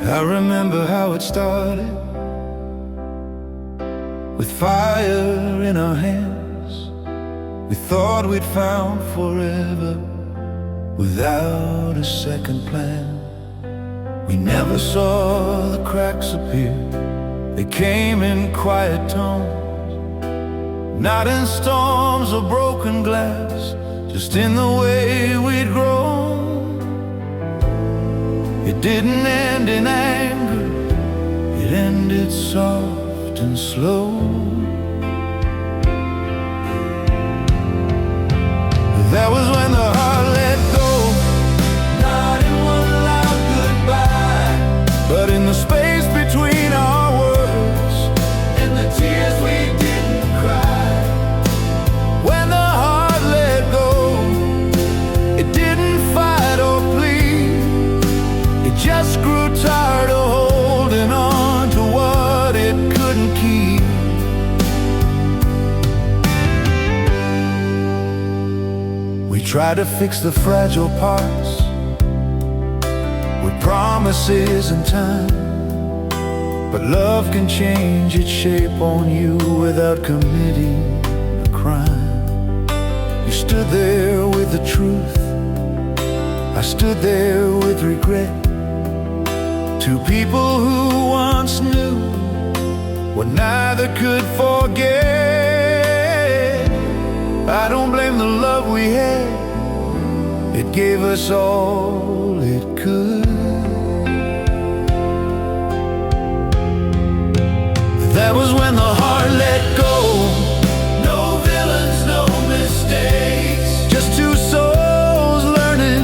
I remember how it started, with fire in our hands. We thought we'd found forever, without a second plan. We never saw the cracks appear. They came in quiet tones, not in storms or broken glass, just in the way we'd grown. It didn't end in anger, it ended soft and slow. That was when the heart let go, not in one loud goodbye, but in the space between our words and the tears we didn't cry. When the heart let go, it didn't fight or plead, it just grew tired of holding on to what it couldn't keep. We tried to fix the fragile parts with promises and time, but love can change its shape on you without committing a crime. You stood there with the truth, I stood there with regret. Two people who once knew what neither could forget. I don't blame the love we had, it gave us all it could. That was when the heart let go. No villains, no mistakes, just two souls learning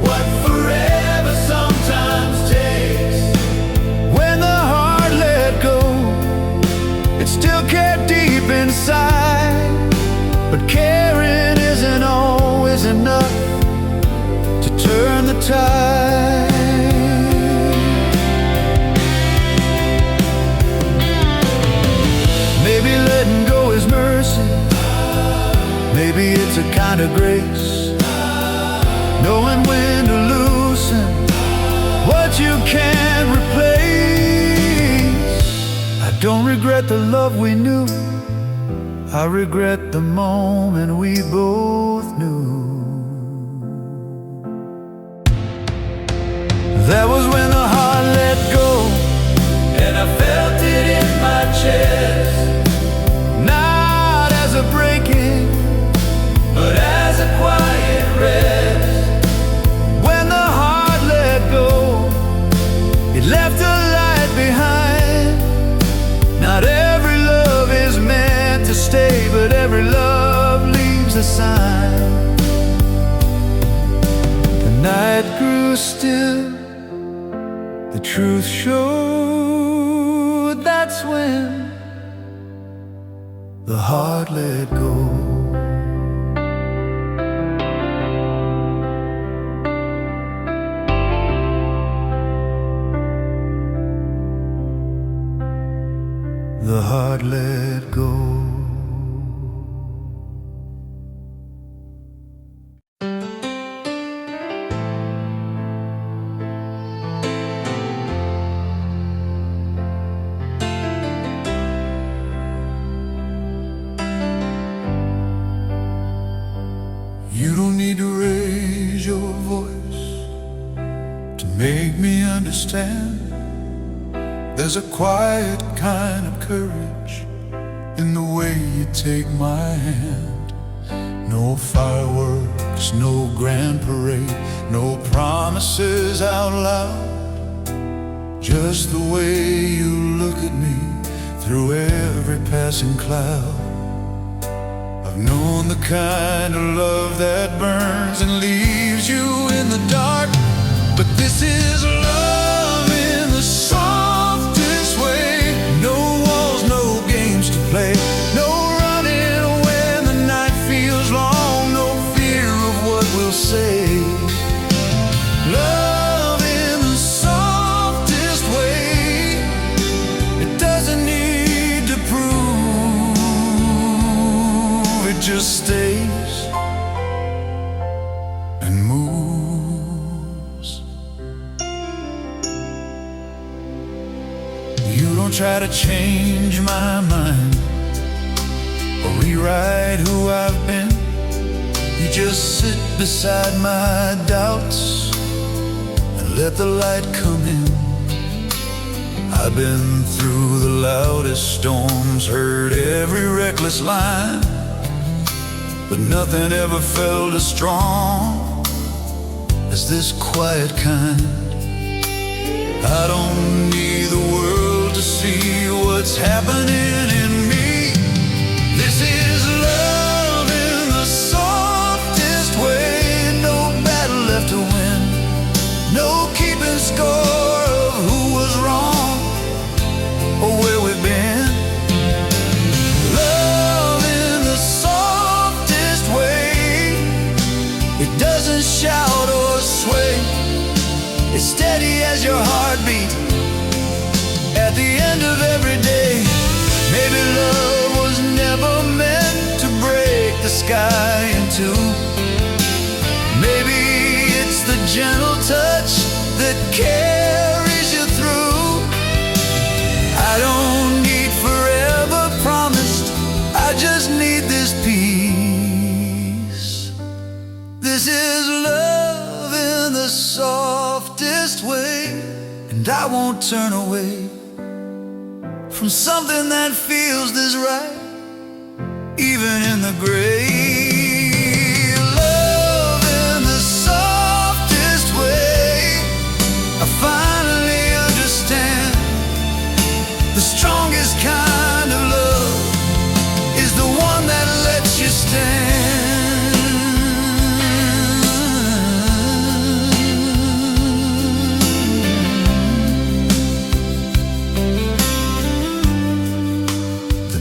what forever sometimes takes. When the heart let go, it still kept deep inside, but caring isn't always enough to turn the tide. Maybe letting go is mercy, maybe it's a kind of grace, knowing when to loosen what you can't replace. I don't regret the love we knew, I regret the moment we both knew. That was when the heart let go, and I felt it in my chest, not as a breaking, but as a quiet rest. When the heart let go, it left a light behind. Not every love is meant to stay, but every love leaves a sign. The night grew still, the truth showed. That's when the heart let go. The heart let go. You don't need to raise your voice to make me understand. There's a quiet kind of courage in the way you take my hand. No fireworks, no grand parade, no promises out loud, just the way you look at me through every passing cloud. I've known the kind of love that burns and leaves you in the dark, but this is love in the softest way. No walls, no games to play, no running when the night feels long, no fear of what we'll say. Love in the softest way, it doesn't need to prove, it just stays and moves. don't try to change my mind or rewrite who I've been. You just sit beside my doubts and let the light come in. I've been through the loudest storms, heard every reckless line, but nothing ever felt as strong as this quiet kind. I don't need the world to see what's happening in me. This is love in the softest way. No battle left to win, no keeping score of who was wrong or where we've been. Love in the softest way. It doesn't shout or sway, it's steady as your heartbeat at the end of every day. Maybe love was never meant to break the sky in two. Maybe it's the gentle touch that carries you through. I don't need forever promised, I just need this peace. This is love in the softest way, and I won't turn away from something that feels this right, even in the grave. Love in the softest way. I finally understand the strongest kind of love is the one that lets you stand.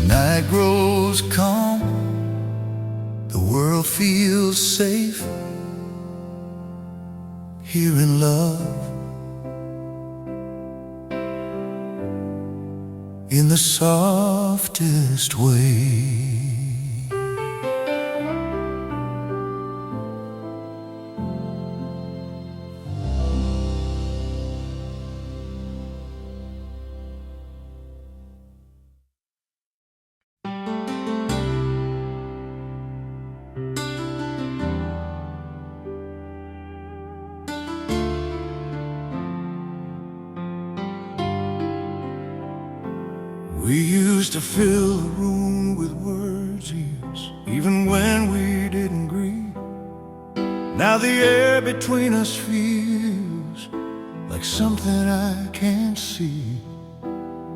Night grows calm, the world feels safe here in love, in the softest way. We used to fill the room with words, yes, even when we didn't agree. Now the air between us feels like something I can't see.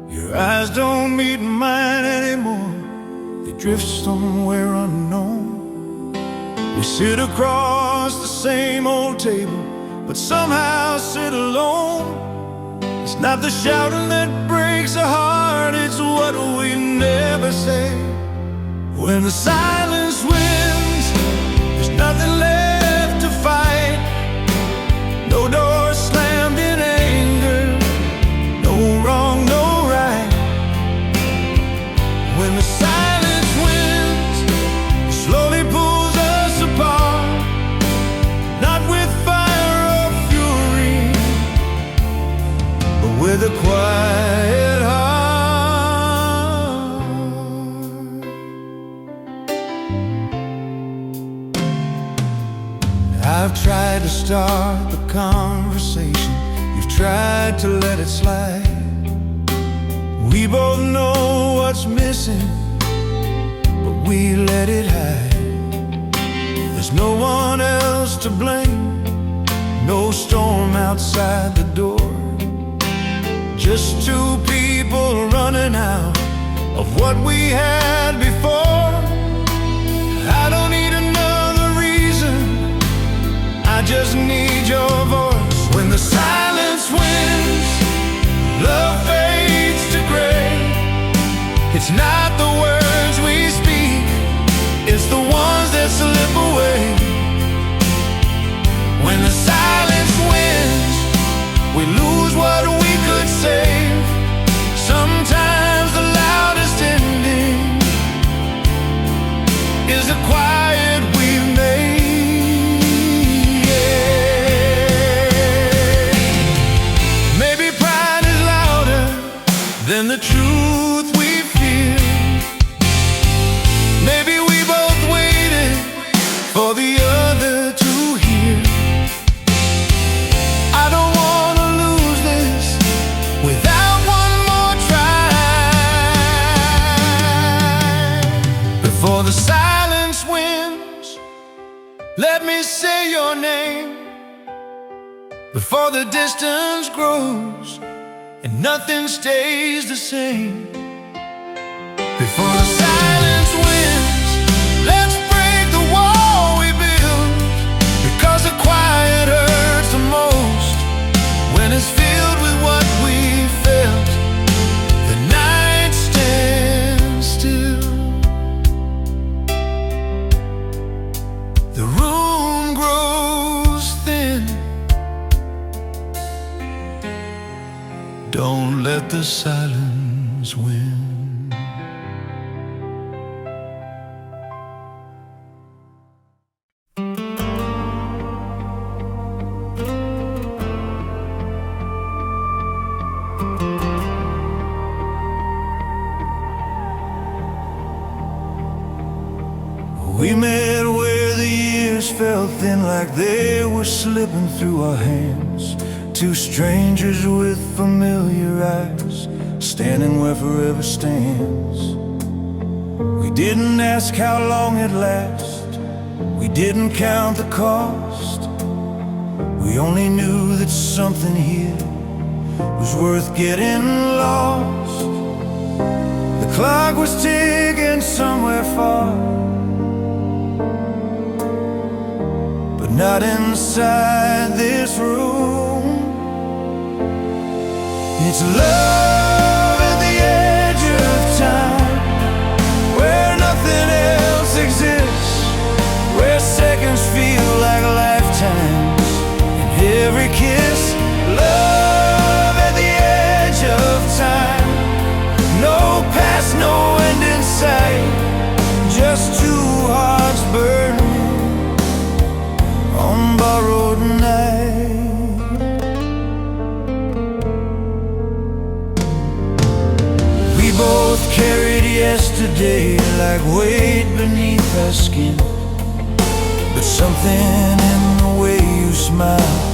Your eyes don't meet mine anymore, they drift somewhere unknown. We sit across the same old table, but somehow sit alone. It's not the shouting that breaks a heart, it's what we never say. When the silence wins, there's nothing left to fight. No door slammed in anger, no wrong, no right. When the silence wins, it slowly pulls us apart, not with fire or fury, but with a quiet heart. I've tried to start the conversation, you've tried to let it slide. We both know what's missing, but we let it hide. There's no one else to blame, no storm outside the door, just two people running out of what we had before. I don't need another reason, I just need your voice. When the silence wins, love fades to gray. It's not the words we speak, it's the ones that slip away. When the silence wins, we lose what we could save. Sometimes the loudest ending than the truth we fear. Maybe we both waited for the other to hear. I don't wanna lose this without one more try. Before the silence wins, let me say your name. Before the distance grows and nothing stays the same. Before the silence wins, let's break the wall we built. Because the quiet hurts the most when it's filled with what we felt. The night stands still. The room grows thin. Don't let the silence win. We met where the years felt thin, like they were slipping through our hands. Two strangers with familiar eyes, standing where forever stands. We didn't ask how long it'd last. We didn't count the cost. We only knew that something here was worth getting lost. The clock was ticking somewhere far, but not inside this room. It's love at the edge of time, where nothing else exists, where seconds feel like lifetimes in every kiss. Love at the edge of time, no past, no end in sight, just two hearts burning on borrowed night. Both carried yesterday like weight beneath our skin, but something in the way you smile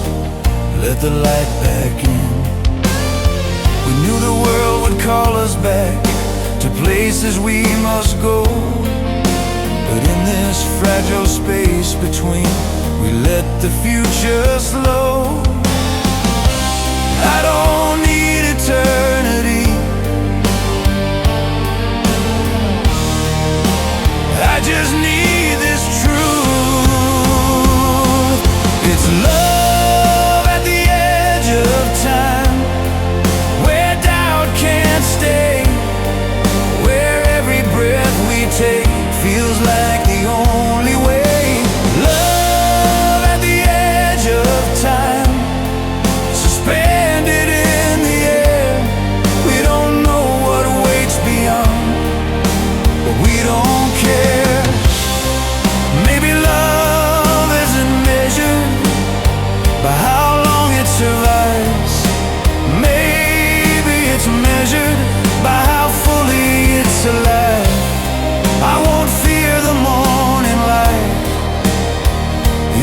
let the light back in. We knew the world would call us back to places we must go, but in this fragile space between, we let the future slow. I don't need eternity, I just need this truth. It's love at the edge of time, where doubt can't stay, where every breath we take feels like the only way. Love at the edge of time, suspended in the air. We don't know what waits beyond, but we don't care. By how long it survives, maybe it's measured by how fully it's alive. I won't fear the morning light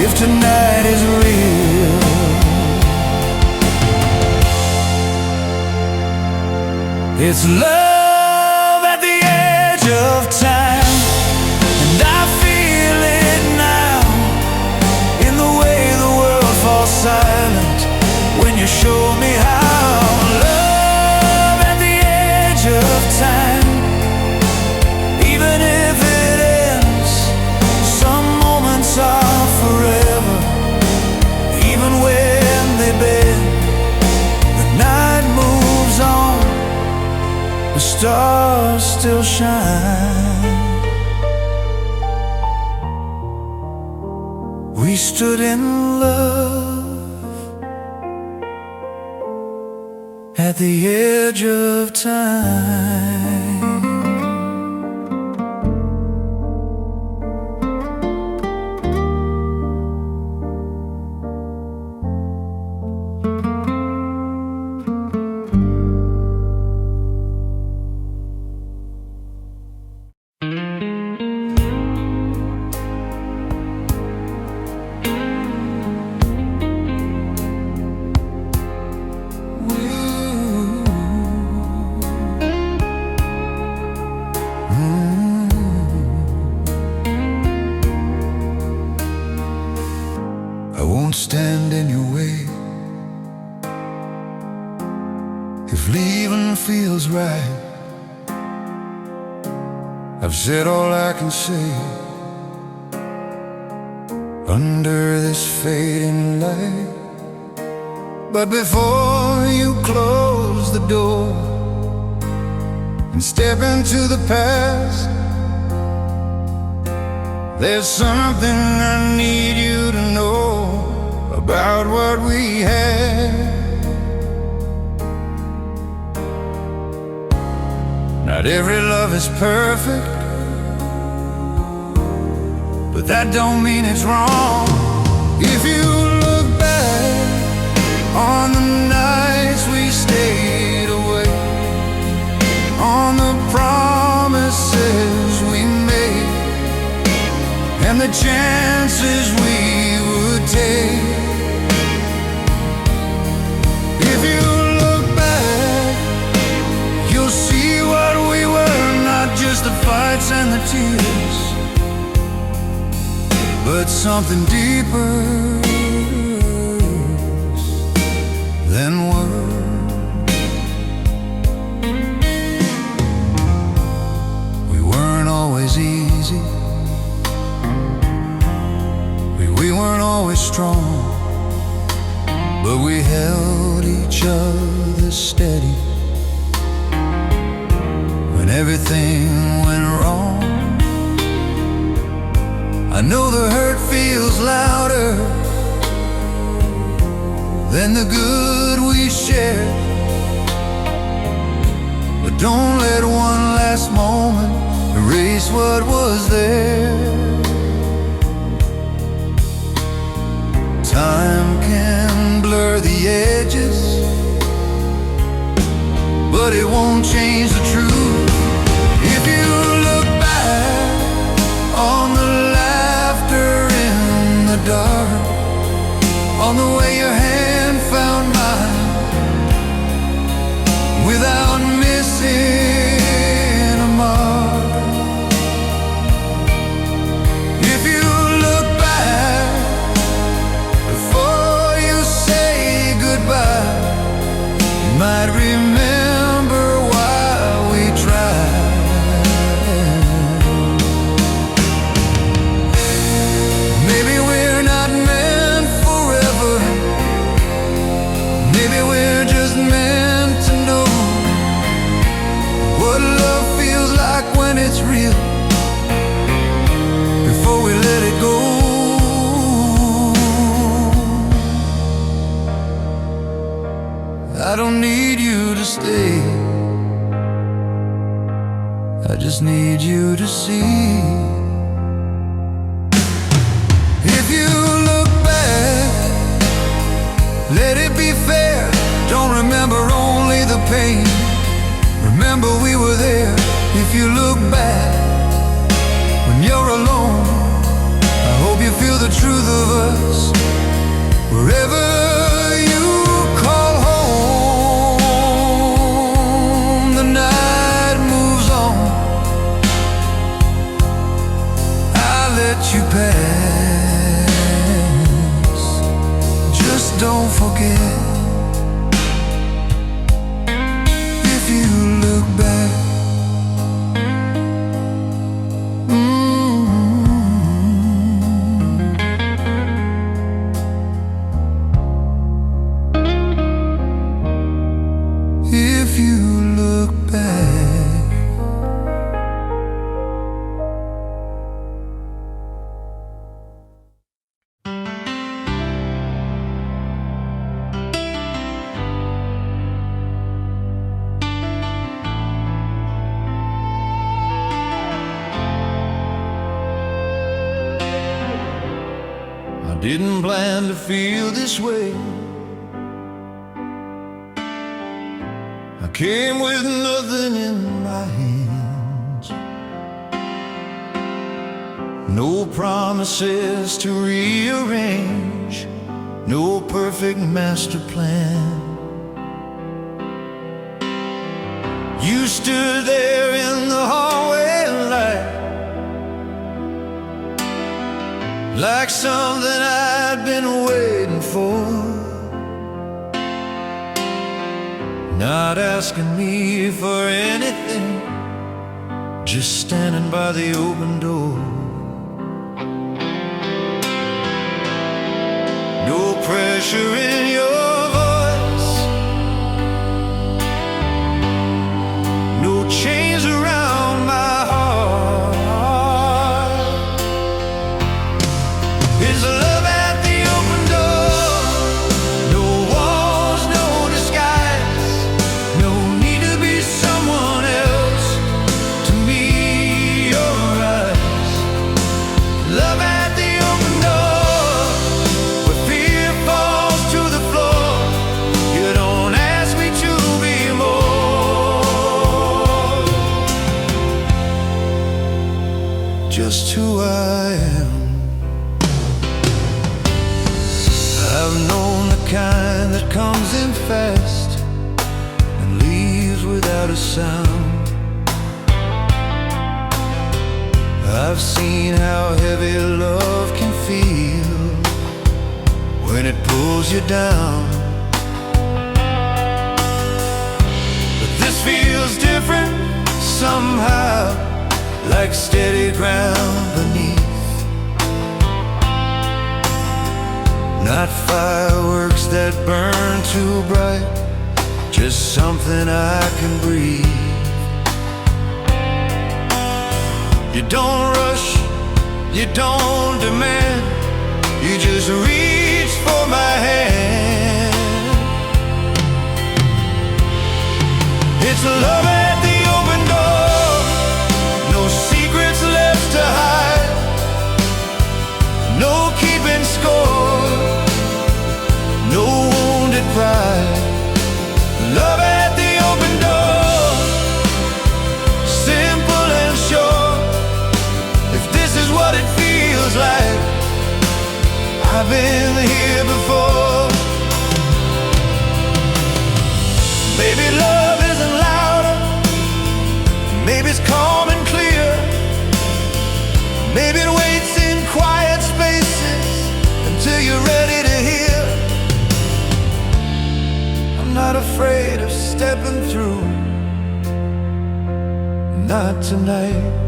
if tonight is real. It's love at the edge of time, and I feel it now in the way the world falls silent when you show me how. Love at the edge of time, even if it ends, some moments are forever. Even when they bend, the night moves on, the stars still shine. We stood in love at the edge of time. if leaving feels right. I've said all I can say under this fading light. But before you close the door and step into the past, there's something I need you to know about what we had. Not every love is perfect, but that don't mean it's wrong. If you look back on the nights we stayed away, on the promises we made, and the chances we would take. If you look back, you'll see what we were, not just the fights and the tears, but something deeper than words. We weren't always easy, we weren't always strong, but we held each other steady when everything went wrong. I know the hurt feels louder than the good we shared, but don't let one last moment erase what was there. Time can blur the edges, but it won't change the truth. If you look back on the laughter in the dark, on the way your hand found mine without missing a mark. If you look back before you say goodbye, you might remember why we tried. Maybe we're not meant forever, maybe we're just meant to know what love feels like when it's real, before we let it go. I don't need you to stay, I just need you to see. If you look back, let it be fair. Don't remember only the pain, remember we were there. If you look back when you're alone, I hope you feel the truth of us wherever you call home. The night moves on, I let you pass, just don't forget. If you look back, if you look back. I didn't plan to feel this way, I came with nothing in my hands, no promises to rearrange, no perfect master plan. You stood there in the hallway light, like something I'd been waiting for. not asking me for anything, just standing by the open door. No pressure in your voice, no chains around my heart. It's love at the open door. No walls, no disguise, no need to be someone else to meet your eyes. Love at the open door, where fear falls to the floor. You don't ask me to be more, just who I am. I've known the kind that comes in fast and leaves without a sound. I've seen how heavy love can feel when it pulls you down. But this feels different somehow, like steady ground beneath. Not fireworks that burn too bright, just something I can breathe. You don't rush, you don't demand, you just reach for my hand. It's love at the open door, no secrets left to hide, no keeping score, no wounded pride. Love at the open door, simple and sure. If this is what it feels like, I've been here before. Maybe love isn't louder, maybe it's calm and clear, maybe it waits in quiet spaces until you're ready to hear. I'm not afraid of stepping through, not tonight.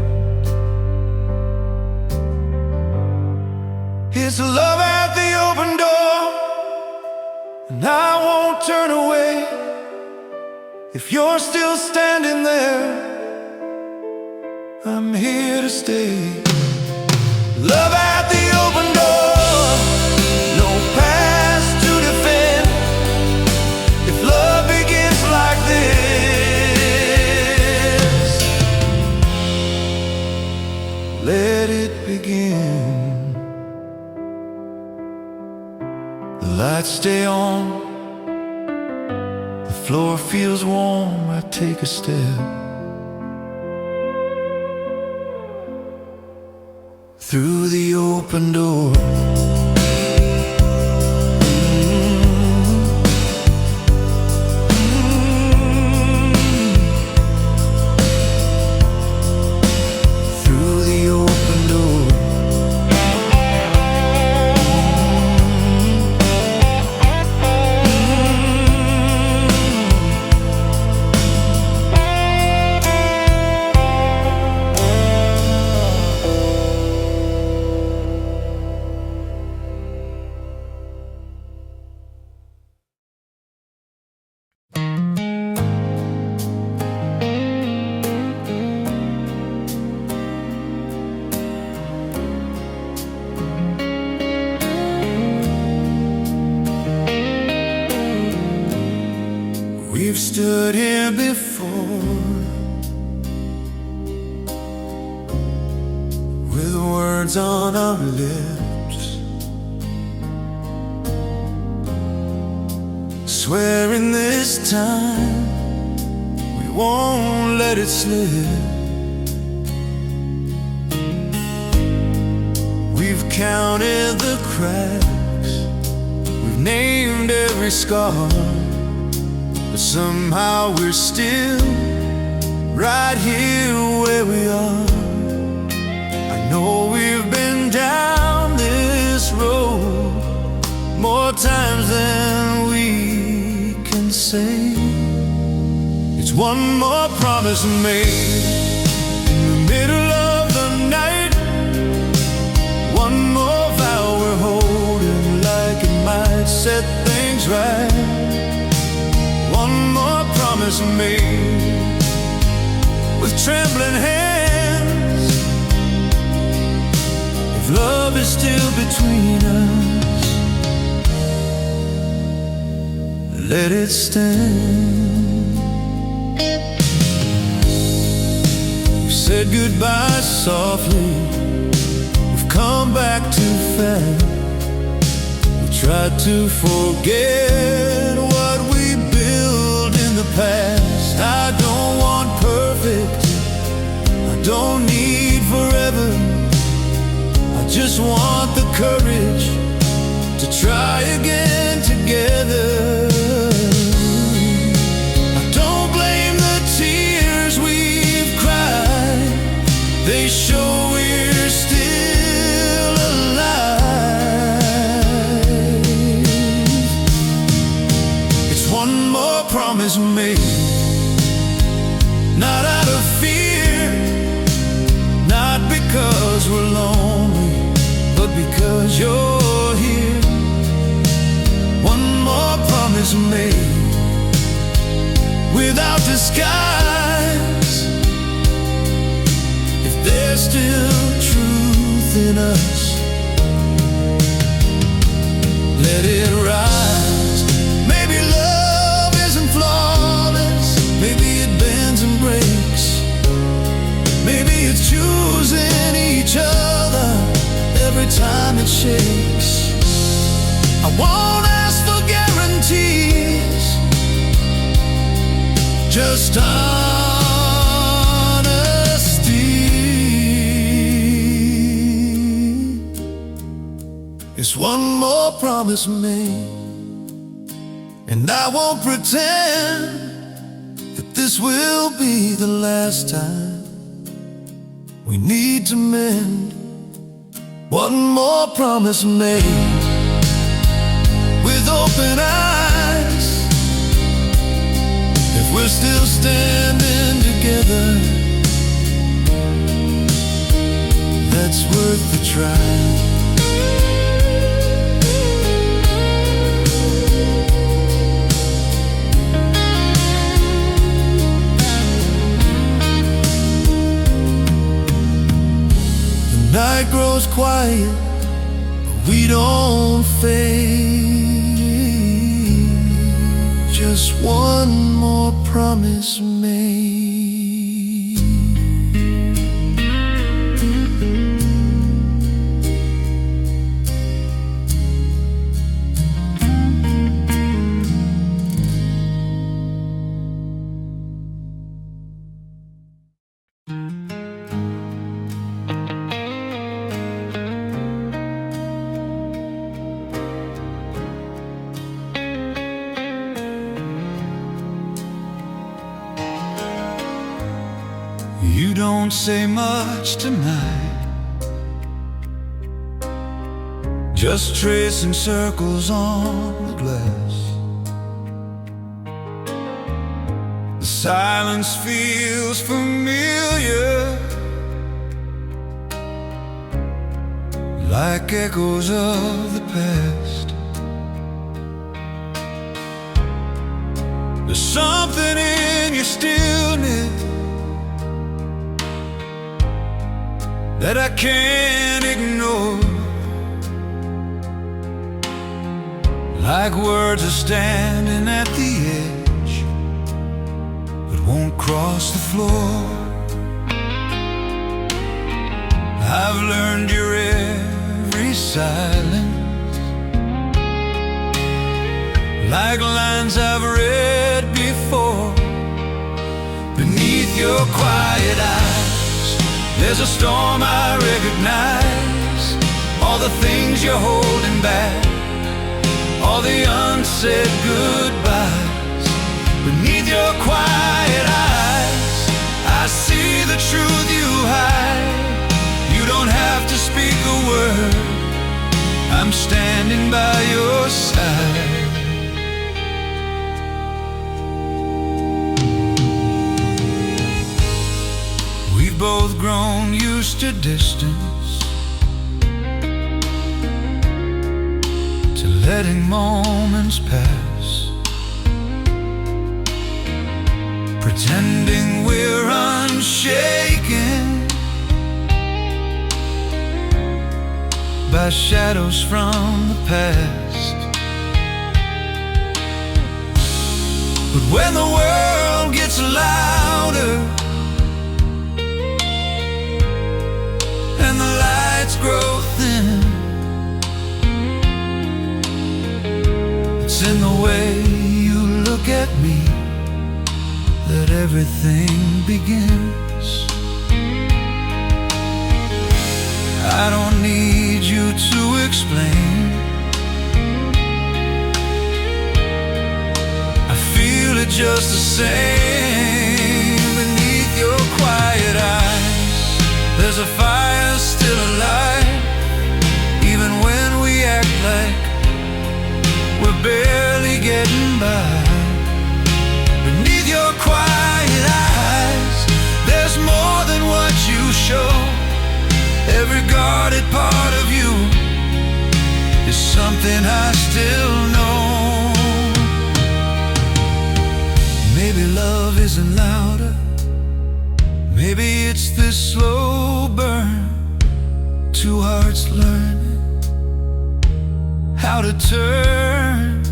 It's love at the open door, and I won't turn away. If you're still standing there, I'm here to stay. Love at the open door, no past to defend. If love begins like this, let it begin. The lights stay on, the floor feels warm. I take a step through the open door. Through the open door. We've stood here before, with words on our lips, swearing this time we won't let it slip. We've counted the cracks, we've named every scar, but somehow we're still right here where we are. I know we've been down this road more times than we can say. one more promise made in the middle of the night. One more vow we're holding, like it might set things right. One more promise made with trembling hands. If love is still between us, let it stand. We've said goodbye softly, we've come back too fast. We tried to forget what we built in the past. I don't want perfect, I don't need forever. I just want the courage to try again together. I don't blame the tears we've cried, they show we're still alive. It's one more promise made, not out of fear, not because we're lonely, but because you're here. One more promise made without disguise. If there's still truth in us, let it rise. Maybe love isn't flawless, maybe it bends and breaks, maybe it's choosing each other every time it shakes. I won't ask for guarantees, just honesty. It's one more promise made, and I won't pretend that this will be the last time. We need to mend. One more promise made with open eyes. If we're still standing together, that's worth the try. The night grows quiet, but we don't fade. Just one more promise made. You don't say much tonight, just tracing circles on the glass. The silence feels familiar, like echoes of the past. There's something in your stillness that I can't ignore, like words are standing at the edge but won't cross the floor. I've learned your every silence, like lines I've read before. Beneath your quiet eyes, there's a storm I recognize. All the things you're holding back, all the unsaid goodbyes. Beneath your quiet eyes, I see the truth you hide. You don't have to speak a word, I'm standing by your side. both grown used to distance, to letting moments pass, pretending we're unshaken by shadows from the past. But when the world gets louder and the lights grow thin, it's in the way you look at me that everything begins. I don't need you to explain. I feel it just the same. Beneath your quiet eyes, there's a fire still alive, even when we act like we're barely getting by. Beneath your quiet eyes, there's more than what you show. Every guarded part of you is something I still know. Maybe love isn't louder, maybe it's this slow burn. Two hearts learning how to turn.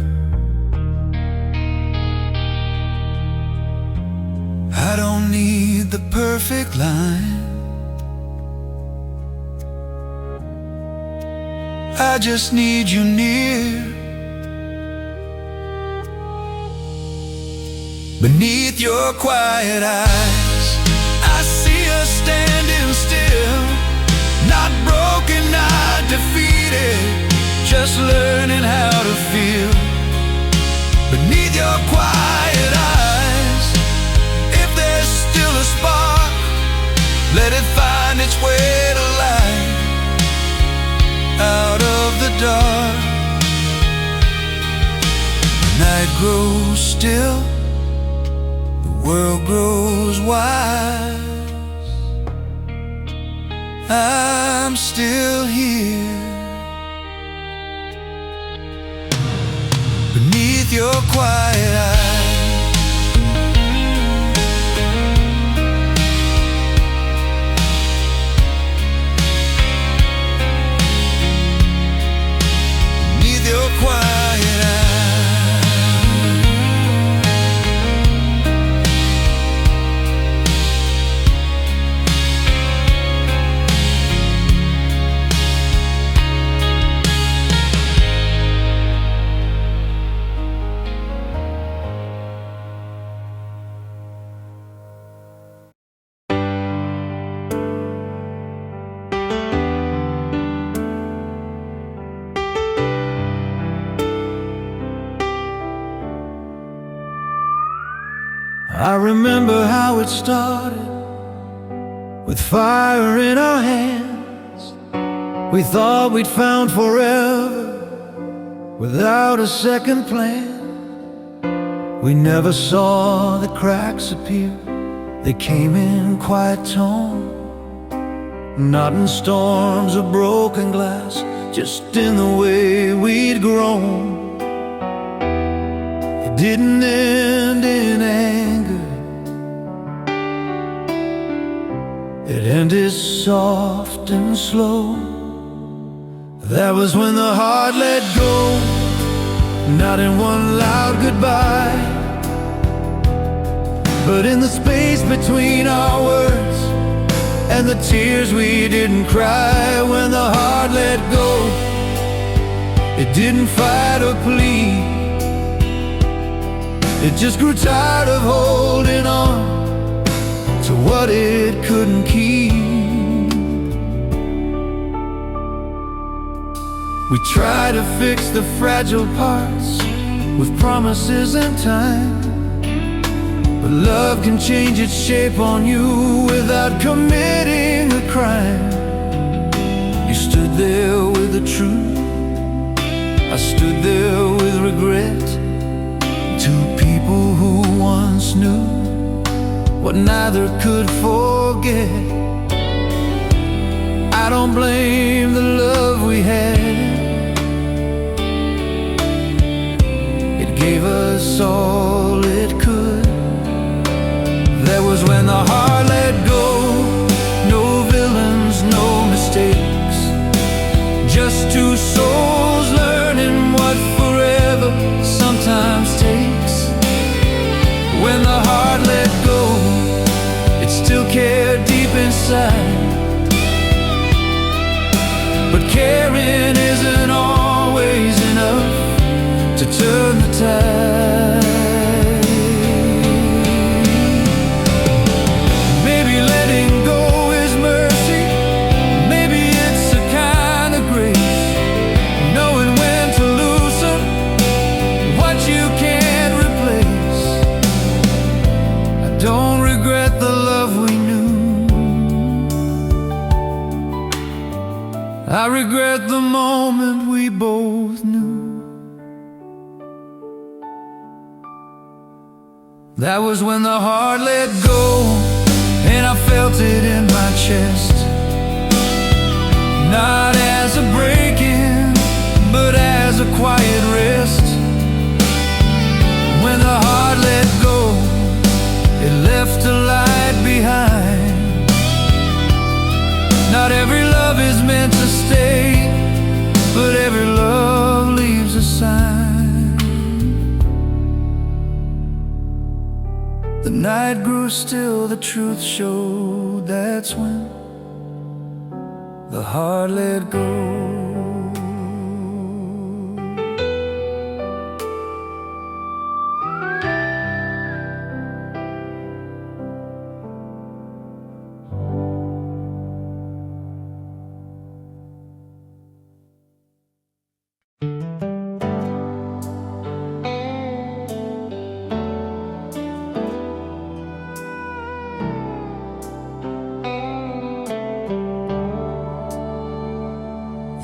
I don't need the perfect line, I just need you near. Beneath your quiet eyes, I see us standing still, not broken, not defeated, just learning how to feel. Beneath your quiet eyes, if there's still a spark, let it find its way to light. Out of the dark, the night grows still, the world grows wise. I'm still here. Beneath your quiet eyes. I remember how it started, with fire in our hands. We thought we'd found forever, without a second plan. We never saw the cracks appear, they came in quiet tone. Not in storms of broken glass, just in the way we'd grown. It didn't end in anger, it ended soft and slow. That was when the heart let go, not in one loud goodbye, but in the space between our words and the tears we didn't cry. When the heart let go, it didn't fight or plead, it just grew tired of holding on to what it couldn't keep. We try to fix the fragile parts with promises and time, but love can change its shape on you without committing a crime. You stood there with the truth, I stood there with regret. Two people who once knew what neither could forget. I don't blame the love we had. It gave us all it could. That was when the heart let go. No villains, no mistakes, just two souls learning what forever sometimes takes. When the heart let go, it still cared deep inside. But caring isn't always enough to turn the tide. Maybe letting go is mercy, maybe it's a kind of grace, knowing when to loosen what you can't replace. I don't regret the love we knew, I regret the moment we both knew. That was when the heart let go, and I felt it in my chest. Not as a break-in, but as a quiet rest. When the heart let go, it left a light behind. Not every love is meant to stay, but every love leaves a sign. The night grew still, the truth showed. That's when the heart let go.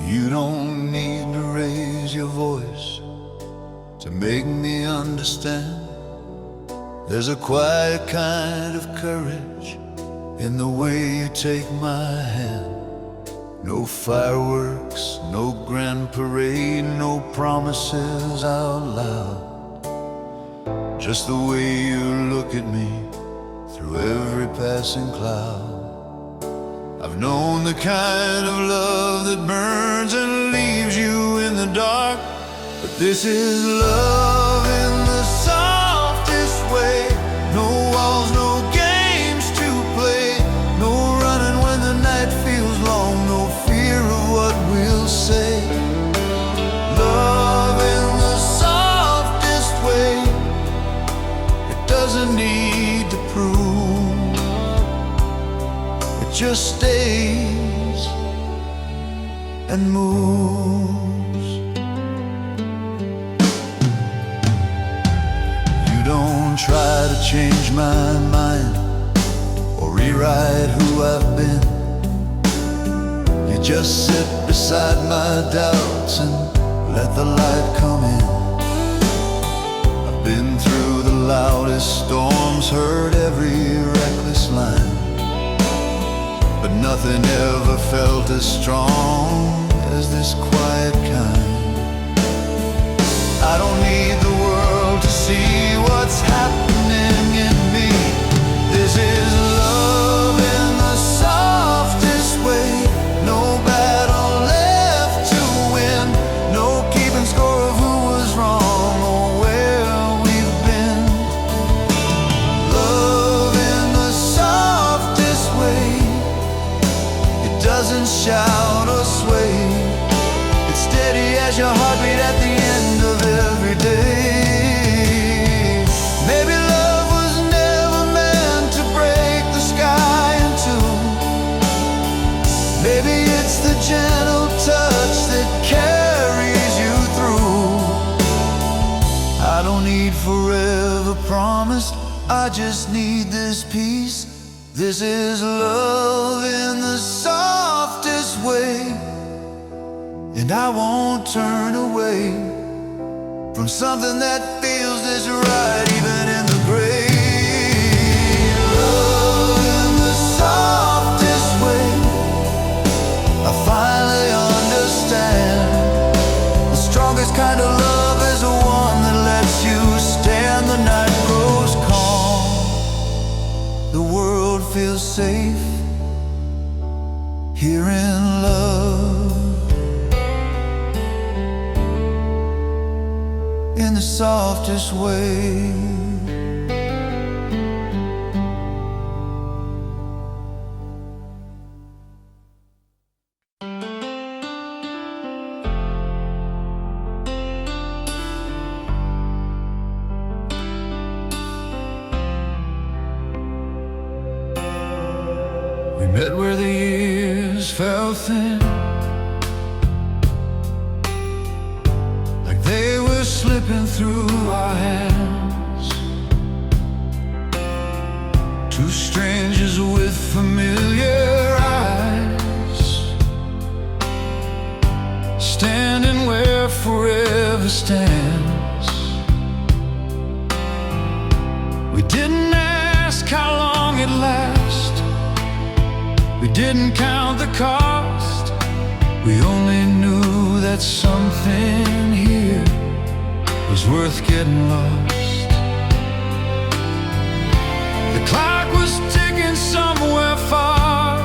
You don't need to raise your voice to make me understand. There's a quiet kind of courage in the way you take my hand. No fireworks, no grand parade, no promises out loud. Just the way you look at me through every passing cloud. I've known the kind of love that burns and leaves you in the dark, but this is love in the softest way. No walls, no games to play, no running when the night feels long, no fear of what we'll say. Love in the softest way, it doesn't need to prove, it just stays and moves. You don't try to change my mind or rewrite who I've been. You just sit beside my doubts and let the light come in. I've been through the loudest storms, heard every reckless line, but nothing ever felt as strong as this quiet kind. I don't need the world to see what's happening in me. This is love in the softest way. No battle left to win, no keeping score of who was wrong or where we've been. Love in the softest way, it doesn't shout or sway, it's steady as your heartbeat at the end of every day. Maybe love was never meant to break the sky in two. Maybe it's the gentle touch that carries you through. I don't need forever promised, I just need this peace. This is love in the softest way, and I won't turn away from something that feels this right even in the grave. Love in the softest way, feels safe here in love, in the softest way. We met where the years fell thin, like they were slipping through our hands. Two strangers with familiar eyes, standing where forever stands. We didn't ask how long it lasts, we didn't count the cost. We only knew that something here was worth getting lost. The clock was ticking somewhere far,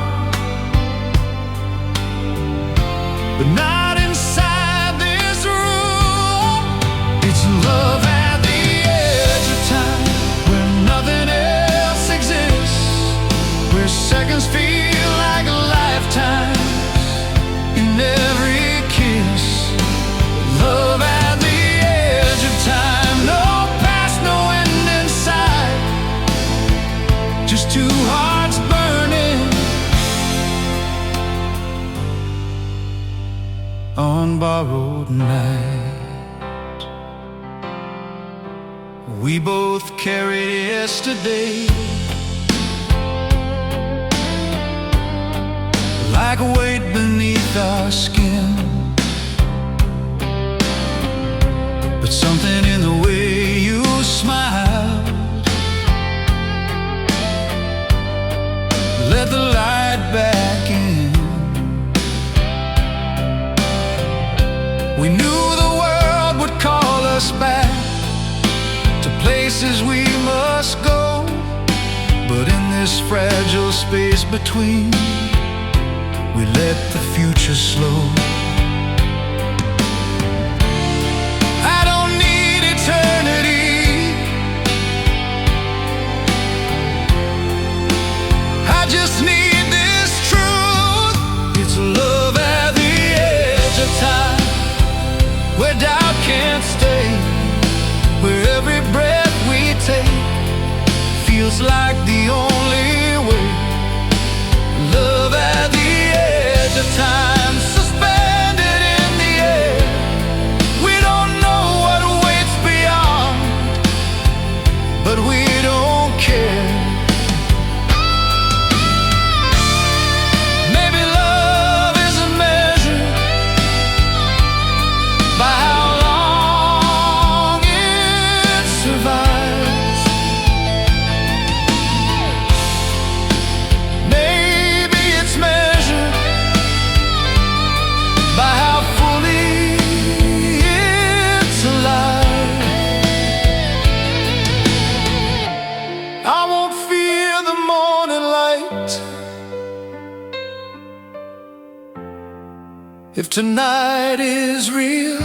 but not inside this room. It's love at the edge of time, where nothing else exists, where seconds feel like a lifetime in every kiss. Love at the edge of time, no past, no end in sight, just two hearts burning on borrowed night. We both carried yesterday like a weight beneath our skin, but something in the way you smiled let the light back in. We knew the world would call us back to places we must go, but in this fragile space between, we let the future slow. I don't need eternity, I just need this truth. It's love at the edge of time, where doubt can't stay, where every breath we take feels like the only way. Love at the edge of time, suspended in the air. We don't know what waits beyond, but we don't care. Maybe love isn't measured by how long it survives. Maybe it's measured by how fully it's alive. I won't fear the morning light if tonight is real.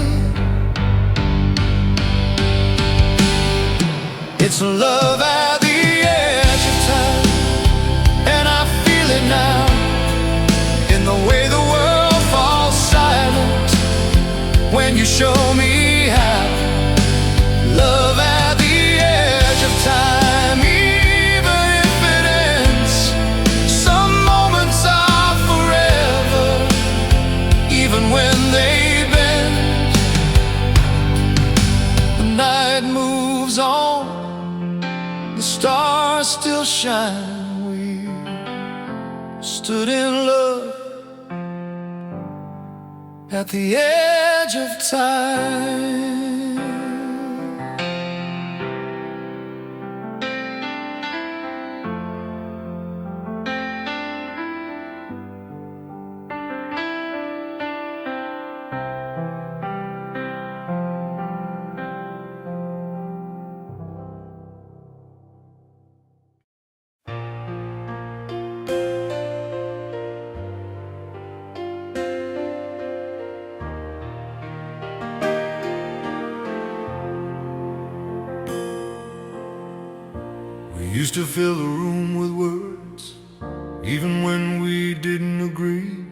It's love at the edge of time, and I feel it now, in the way the world falls silent when you show me how. Love at the edge of time, even if it ends, some moments are forever, even when they bend. The night moves on, the stars still shine. We stood in love at the edge of time. We used to fill the room with words, even when we didn't agree.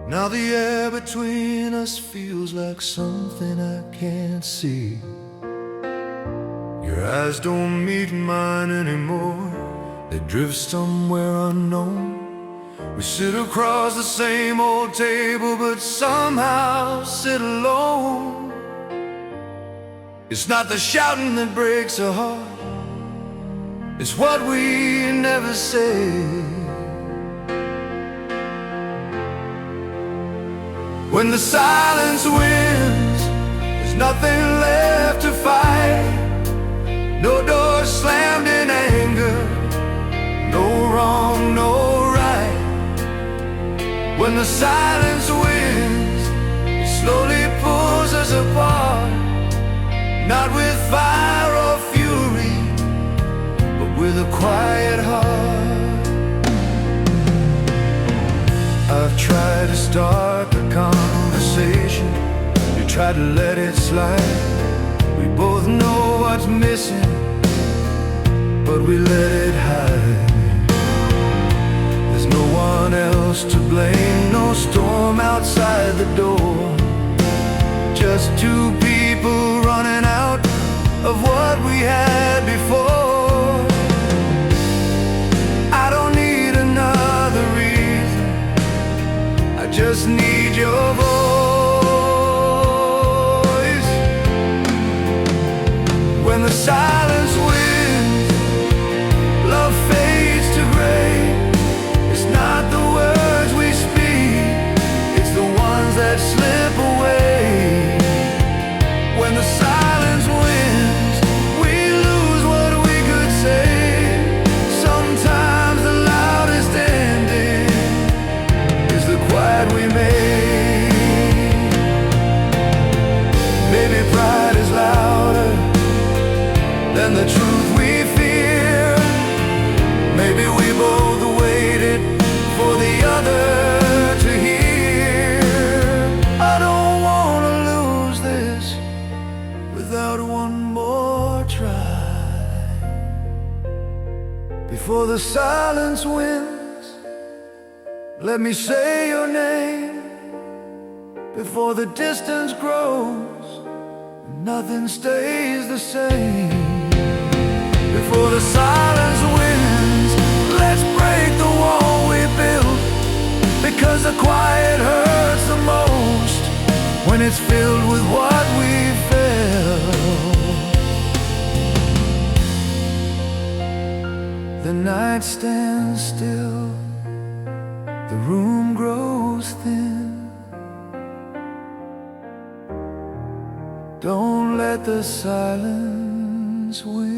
Now the air between us feels like something I can't see. Your eyes don't meet mine anymore, they drift somewhere unknown. We sit across the same old table, but somehow sit alone. It's not the shouting that breaks a heart, it's what we never say. When the silence wins, there's nothing left to fight. No doors slammed in anger, no wrong, no right. When the silence wins, it slowly pulls us apart. Not with fire or fury, but with a quiet heart. I've tried to start the conversation, you tried to let it slide. We both know what's missing, but we let it hide. There's no one else to blame, no storm outside the door. Just two people running out of what we had before. I don't need another reason, I just need your voice. When the silence wins, love fades to gray. It's not the words we speak, it's the ones that slip away. When the silence wins, we lose what we could say. Sometimes the loudest ending is the quiet we made. Maybe pride is louder than the truth we fear. Maybe we both waited for the other to hear. I don't want to lose this without one more try. Before the silence wins, let me say your name. Before the distance grows, nothing stays the same. Before the silence wins, let's break the wall we built, because the quiet hurts the most when it's filled with what we felt. The night stands still, the room grows thin. Don't let the silence win.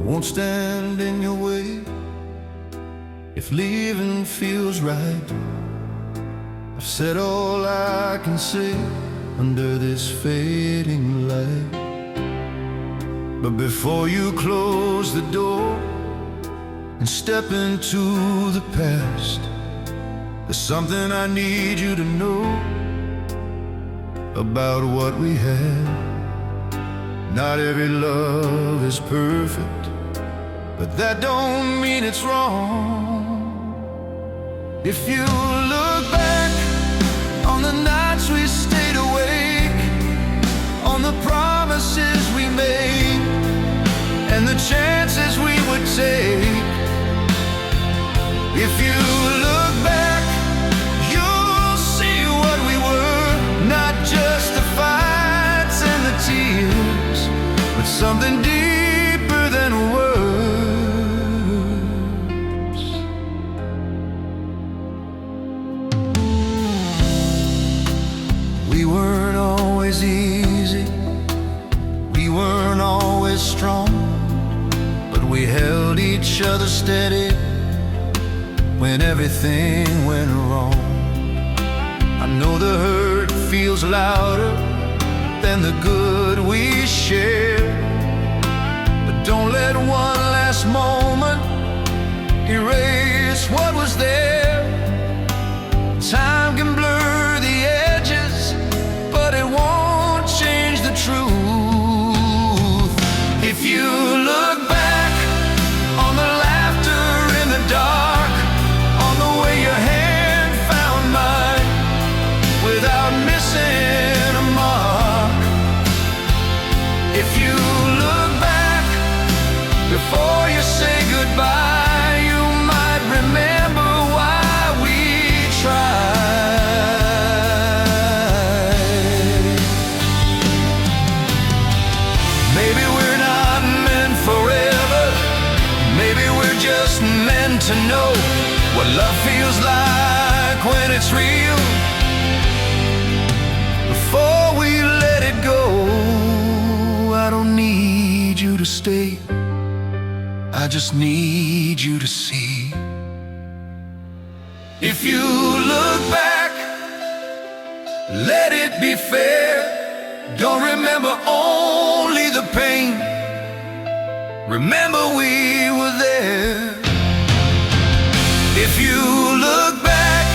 Won't stand in your way if leaving feels right. I've said all I can say under this fading light. But before you close the door and step into the past, there's something I need you to know about what we had. Not every love is perfect, but that don't mean it's wrong. If you look back on the nights we stayed awake, on the promises we made, and the chances we would take. If you look back, you'll see what we were. Not just the fights and the tears, but something deeper than words. We weren't always easy, we weren't always strong, but we held each other steady when everything went wrong. I know the hurt feels louder than the good we share, but don't let one last moment erase what was there. Time can blur the edges, but it won't change the truth. If you look back on the laughter in the dark, on the way your hand found mine without missing a mark, if you look back before you say goodbye, you might remember why we tried. Maybe we're not meant forever, maybe we're just meant to know what love feels like when it's real. Before we let it go, I don't need you to stay, I just need you to see. If you look back, let it be fair. Don't remember only the pain, remember we were there. If you look back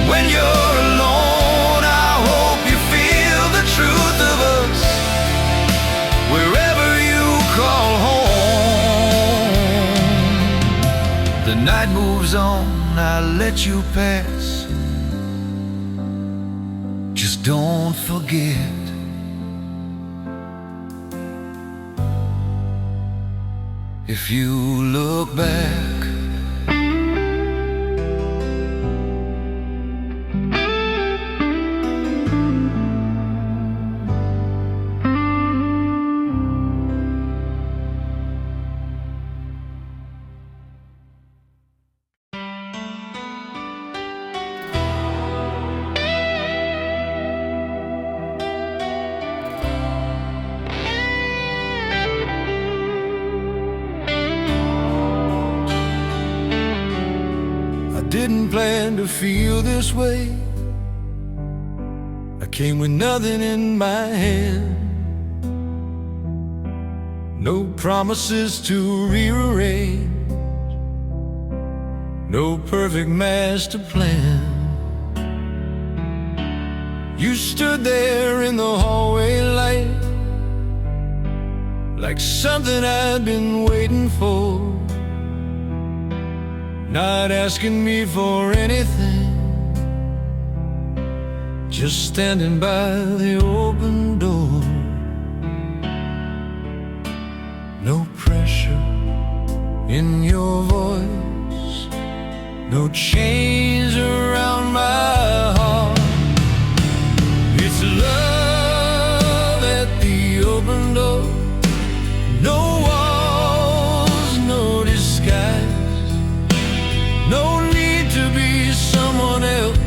when you're alone, I hope you feel the truth of us wherever you call home. The night moves on, I let you pass, just don't forget. If you look back, didn't plan to feel this way. I came with nothing in my hand, no promises to rearrange, no perfect master plan. You stood there in the hallway light, like something I'd been waiting for, not asking me for anything, just standing by the open door. No pressure in your voice, no chains around my heart. It's love at the open door, no walls, no disguise, no need to be someone else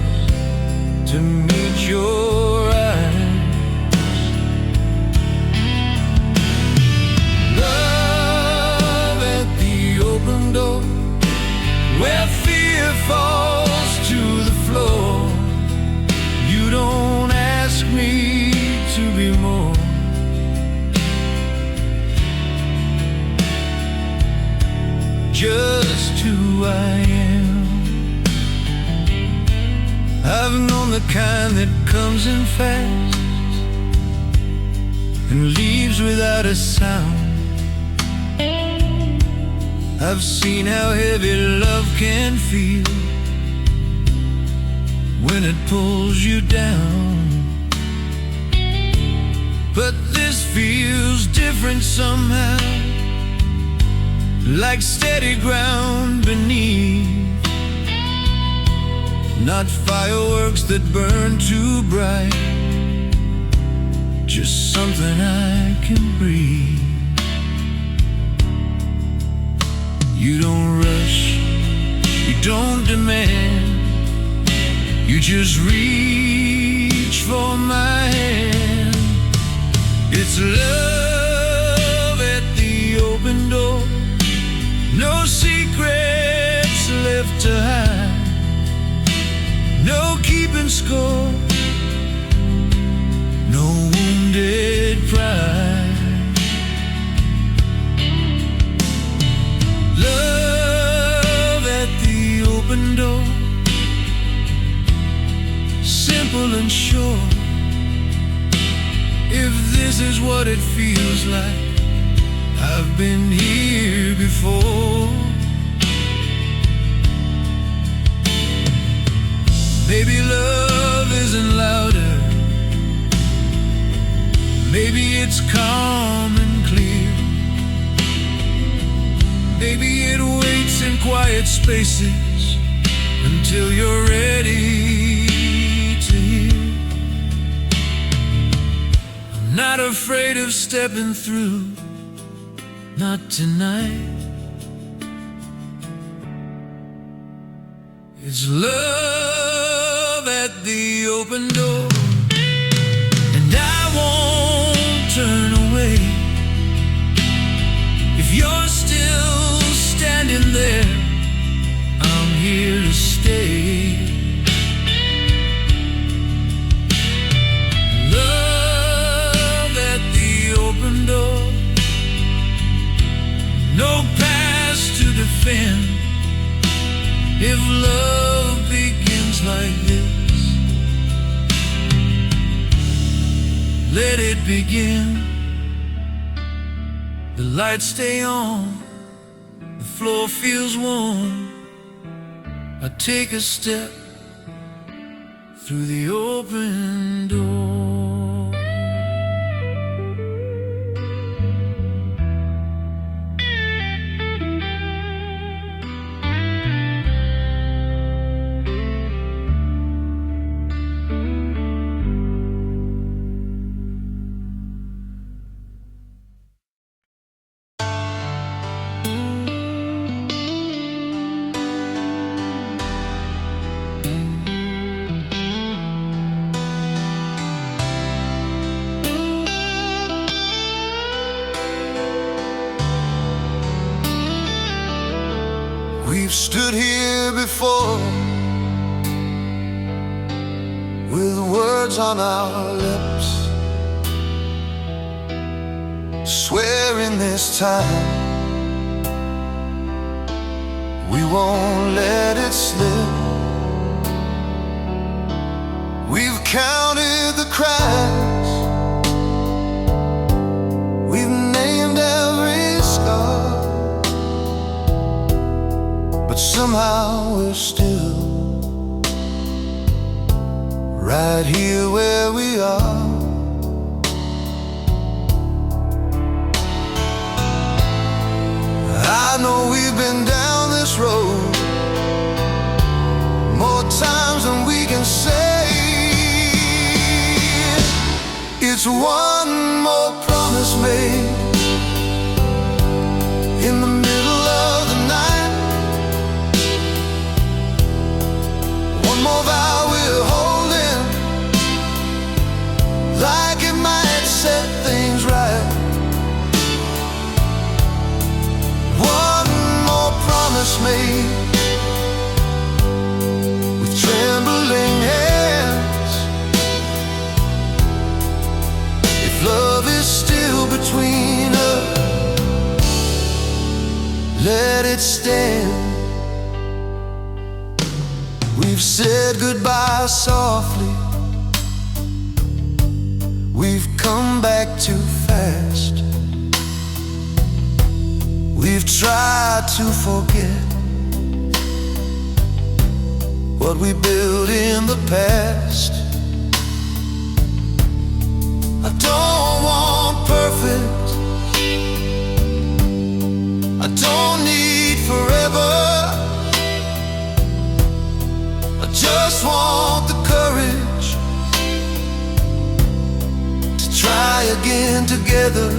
to meet your eyes. Love at the open door, where fear falls to the floor. You don't ask me to be more, just who I am. I've known the kind that comes in fast and leaves without a sound. I've seen how heavy love can feel when it pulls you down. But this feels different somehow, like steady ground beneath, not fireworks that burn too bright, just something I can breathe. You don't rush, you don't demand, you just reach for my hand. It's love at the open door, no secrets left to hide, no key pride. Love at the open door, simple and sure. If this is what it feels like, I've been here before. Maybe love isn't louder, maybe it's calm and clear. Maybe it waits in quiet spaces until you're ready to hear. I'm not afraid of stepping through, not tonight. It's love at the open door, and I won't turn away. If you're still standing there, I'm here to stay. Love at the open door, no past to defend. If love begins like this, let it begin. The lights stay on, the floor feels warm. I take a step through the open door. We've stood here before with words on our lips, swearing this time we won't let it slip. We've counted the cracks, we've named every scar, but somehow we're still right here where we are. I know we've been down this road more times than we can say. It's one more promise made in the middle of the night, one more vow we're holding, like it might set things right. One more promise made with trembling hands. If love is still between us, let it stand. We've said goodbye softly, we've come back too fast. We've tried to forget what we built in the past. I don't want perfect, I don't need forever, I just want the courage to try again together.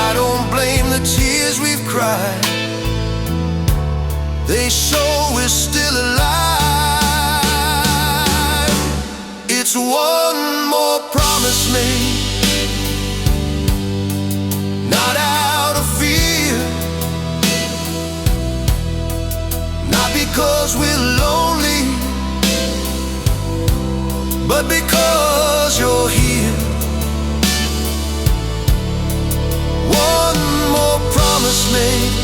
I don't blame the tears we've cried, they show we're still alive. It's one more promise made, not out of fear, not because we're lonely, but because you're here. One more promise made,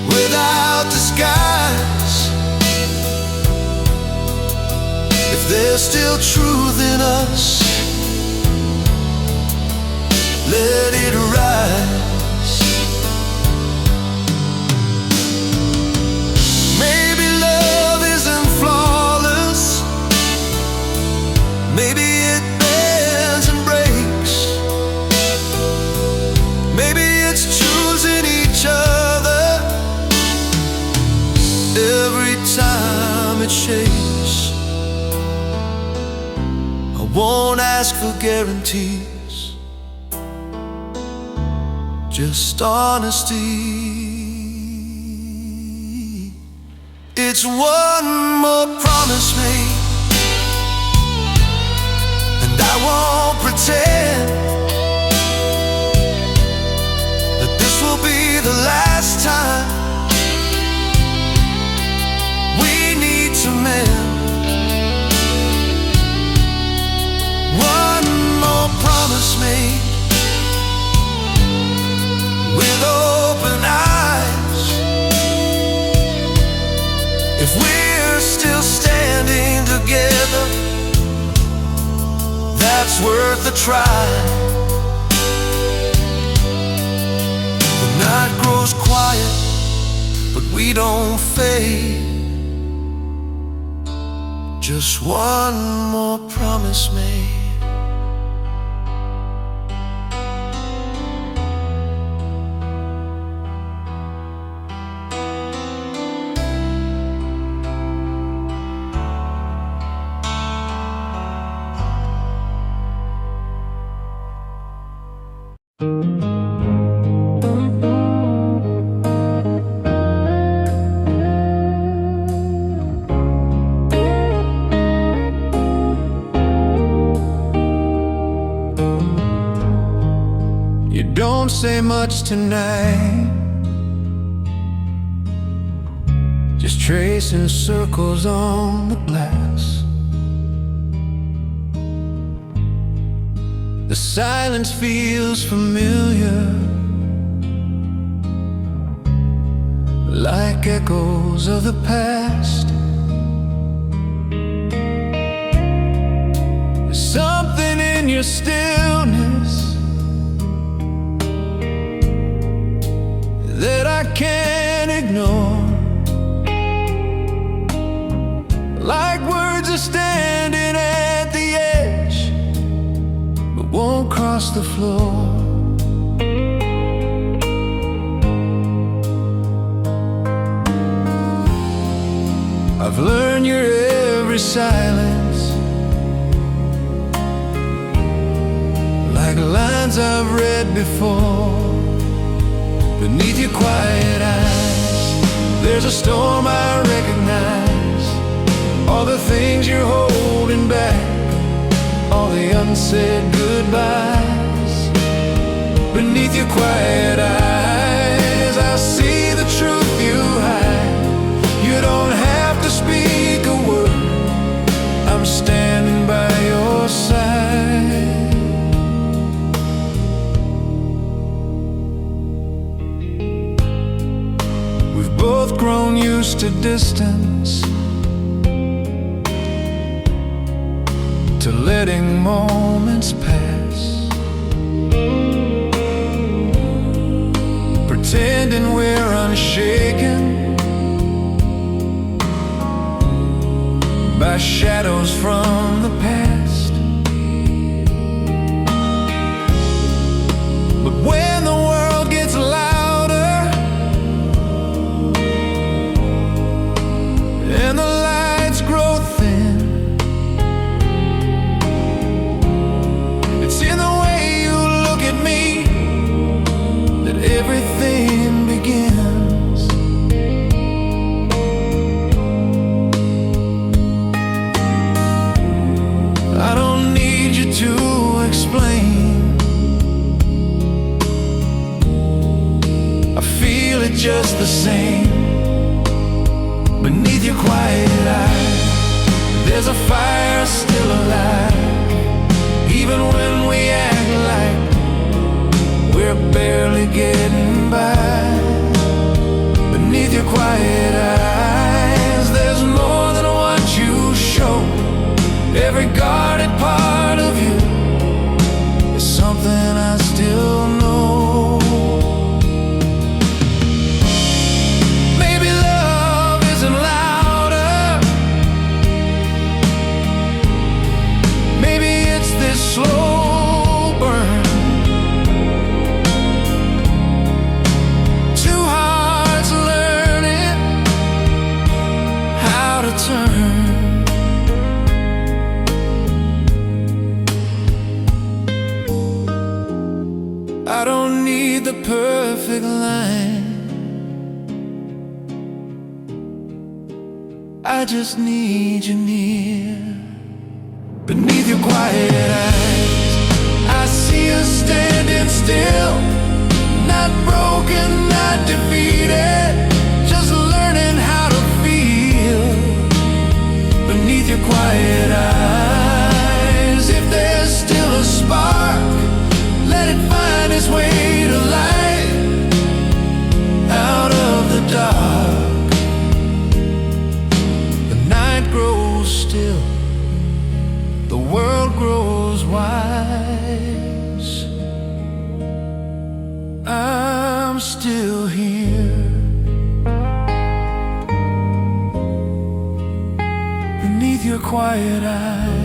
without disguise. If there's still truth in us, let it rise. Maybe love isn't flawless, maybe it bends and breaks, maybe it's choosing each other every time it shakes. I won't ask for guarantees, just honesty. It's one more promise made, and I won't pretend that this will be the last time. We need to mend. One more promise made, with open eyes. If we're still standing together, that's worth a try. The night grows quiet, but we don't fade. Just one more promise made. Don't say much tonight, just tracing circles on the glass. The silence feels familiar, like echoes of the past. There's something in your stillness that I can't ignore, like words are standing at the edge, but won't cross the floor. I've learned your every silence, like lines I've read before. Beneath your quiet eyes, there's a storm I recognize. All the things you're holding back, all the unsaid goodbyes. Beneath your quiet eyes, I see the truth you hide. You don't have to speak a word, I'm standing by your side. Both grown used to distance, to letting moments pass, pretending we're unshaken by shadows from the past. But when the world gets louder and the lights grow thin, it's in the way you look at me that everything begins. I don't need you to explain, I feel it just the same. Beneath your quiet eyes, There's a fire still alive, even when we act like we're barely getting by. Beneath your quiet eyes, there's more than what you show. Every guarded part of you is something I still know. Maybe love isn't louder, maybe it's this slow burn. Two hearts learning how to turn. I don't need the perfect line, I just need you near. Beneath your quiet eyes, I see us standing still, not broken, not defeated, just learning how to feel. Beneath your quiet eyes, if there's still a spark, let it find its way to light out of the dark. The night grows still, the world grows wise. I'm still here, beneath your quiet eyes.